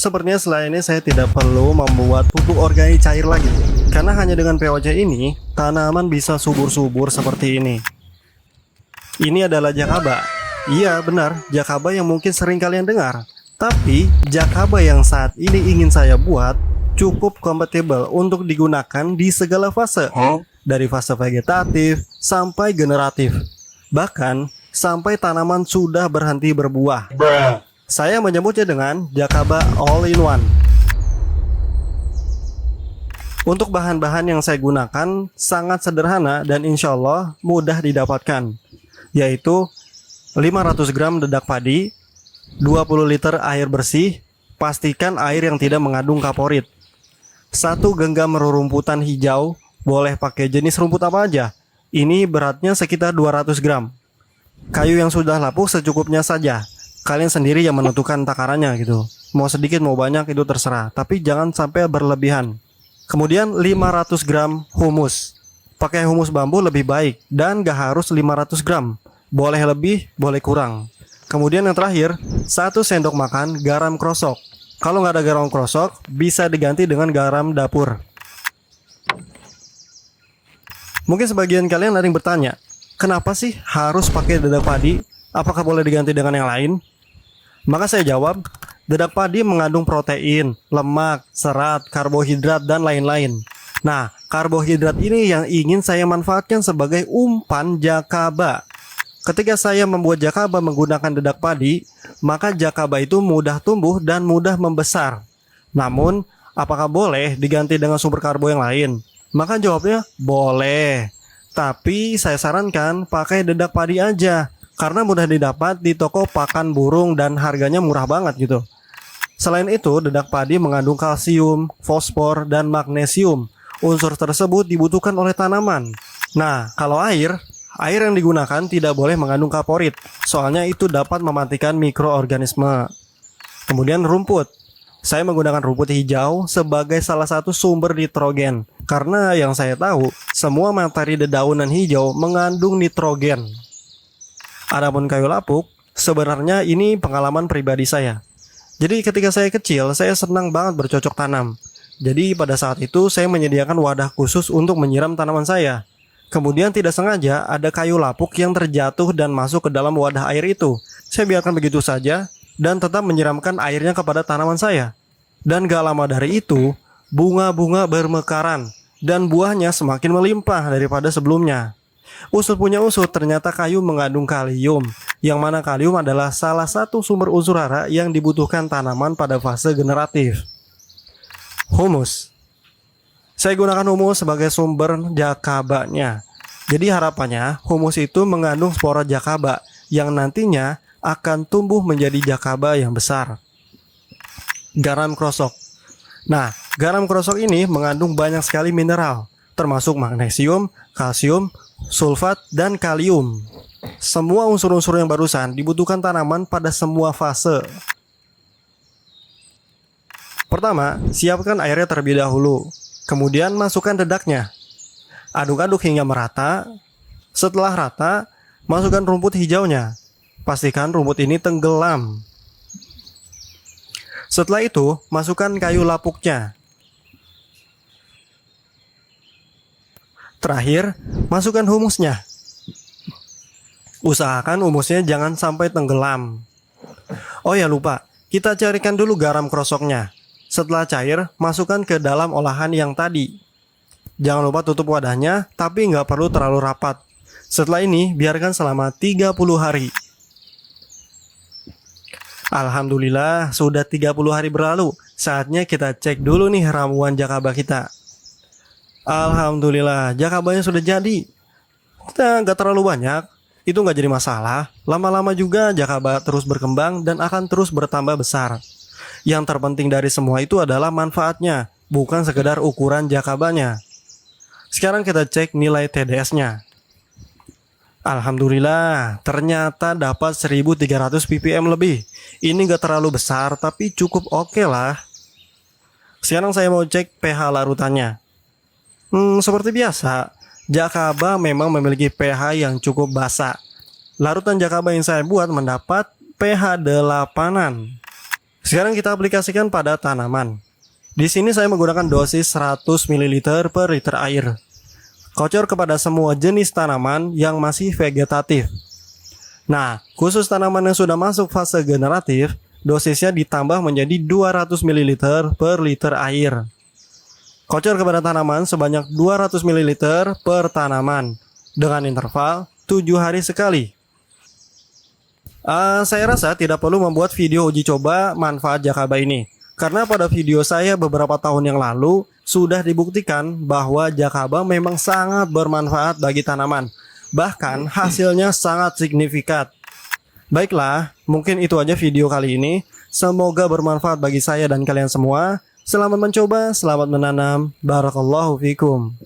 Sepertinya setelah ini saya tidak perlu membuat pupuk organik cair lagi. Karena hanya dengan POC ini, tanaman bisa subur-subur seperti ini. Ini adalah jakaba. Iya benar, jakaba yang mungkin sering kalian dengar. Tapi, jakaba yang saat ini ingin saya buat cukup kompatibel untuk digunakan di segala fase. Dari fase vegetatif sampai generatif. Bahkan, sampai tanaman sudah berhenti berbuah. Saya menyebutnya dengan jakaba all-in-one. Untuk bahan-bahan yang saya gunakan sangat sederhana dan insya Allah mudah didapatkan, yaitu 500 gram dedak padi, 20 liter air bersih, pastikan air yang tidak mengandung kaporit, 1 genggam rerumputan hijau, boleh pakai jenis rumput apa aja, ini beratnya sekitar 200 gram. Kayu yang sudah lapuk secukupnya saja. Kalian sendiri yang menentukan takarannya gitu. Mau sedikit mau banyak itu terserah, tapi jangan sampai berlebihan. Kemudian 500 gram humus. Pakai humus bambu lebih baik dan gak harus 500 gram. Boleh lebih, boleh kurang. Kemudian yang terakhir, 1 sendok makan garam krosok. Kalau nggak ada garam krosok, bisa diganti dengan garam dapur. Mungkin sebagian kalian ada yang bertanya, kenapa sih harus pakai dedak padi? Apakah boleh diganti dengan yang lain? Maka saya jawab, dedak padi mengandung protein, lemak, serat, karbohidrat, dan lain-lain. Nah, karbohidrat ini yang ingin saya manfaatkan sebagai umpan jakaba. Ketika saya membuat jakaba menggunakan dedak padi, maka jakaba itu mudah tumbuh dan mudah membesar. Namun, apakah boleh diganti dengan sumber karbo yang lain? Maka jawabnya, boleh. Tapi saya sarankan pakai dedak padi aja. Karena mudah didapat di toko pakan burung dan harganya murah banget gitu. Selain itu, dedak padi mengandung kalsium, fosfor, dan magnesium. Unsur tersebut dibutuhkan oleh tanaman. Nah, kalau air yang digunakan tidak boleh mengandung kaporit. Soalnya itu dapat mematikan mikroorganisme. Kemudian rumput. Saya menggunakan rumput hijau sebagai salah satu sumber nitrogen. Karena yang saya tahu, semua materi dedaunan hijau mengandung nitrogen. Adapun kayu lapuk, sebenarnya ini pengalaman pribadi saya. Jadi ketika saya kecil, saya senang banget bercocok tanam. Jadi pada saat itu saya menyediakan wadah khusus untuk menyiram tanaman saya. Kemudian tidak sengaja ada kayu lapuk yang terjatuh dan masuk ke dalam wadah air itu. Saya biarkan begitu saja dan tetap menyiramkan airnya kepada tanaman saya. Dan gak lama dari itu, bunga-bunga bermekaran dan buahnya semakin melimpah daripada sebelumnya. Usut punya usut, ternyata kayu mengandung kalium, yang mana kalium adalah salah satu sumber unsur hara yang dibutuhkan tanaman pada fase generatif. Humus. Saya gunakan humus sebagai sumber jakabanya. Jadi harapannya humus itu mengandung spora jakaba yang nantinya akan tumbuh menjadi jakaba yang besar. Garam krosok. Nah, garam krosok ini mengandung banyak sekali mineral, termasuk magnesium, kalsium, sulfat, dan kalium. Semua unsur-unsur yang barusan dibutuhkan tanaman pada semua fase. Pertama, siapkan airnya terlebih dahulu. Kemudian masukkan dedaknya. Aduk-aduk hingga merata. Setelah rata, masukkan rumput hijaunya. Pastikan rumput ini tenggelam. Setelah itu, masukkan kayu lapuknya. Terakhir, masukkan humusnya. Usahakan humusnya jangan sampai tenggelam. Oh ya lupa, kita cairkan dulu garam krosoknya. Setelah cair, masukkan ke dalam olahan yang tadi. Jangan lupa tutup wadahnya, tapi nggak perlu terlalu rapat. Setelah ini, biarkan selama 30 hari. Alhamdulillah, sudah 30 hari berlalu. Saatnya kita cek dulu nih ramuan jakaba kita. Alhamdulillah, jakabanya sudah jadi. Kita nggak terlalu banyak, itu nggak jadi masalah. Lama-lama juga jakaba terus berkembang dan akan terus bertambah besar. Yang terpenting dari semua itu adalah manfaatnya, bukan sekedar ukuran jakabanya. Sekarang kita cek nilai TDS-nya. Alhamdulillah, ternyata dapat 1300 ppm lebih. Ini nggak terlalu besar, tapi cukup oke lah. Sekarang saya mau cek pH larutannya. Seperti biasa, jakaba memang memiliki pH yang cukup basa. Larutan jakaba yang saya buat mendapat pH 8-an. Sekarang kita aplikasikan pada tanaman. Di sini saya menggunakan dosis 100 ml per liter air. Kocor kepada semua jenis tanaman yang masih vegetatif. Nah, khusus tanaman yang sudah masuk fase generatif, dosisnya ditambah menjadi 200 ml per liter air. Kocor kepada tanaman sebanyak 200 ml per tanaman dengan interval 7 hari sekali. Saya rasa tidak perlu membuat video uji coba manfaat Jakaba ini, karena pada video saya beberapa tahun yang lalu sudah dibuktikan bahwa Jakaba memang sangat bermanfaat bagi tanaman. Bahkan hasilnya sangat signifikan. Baiklah, mungkin itu aja video kali ini. Semoga bermanfaat bagi saya dan kalian semua. Selamat mencoba, selamat menanam. Barakallahu fikum.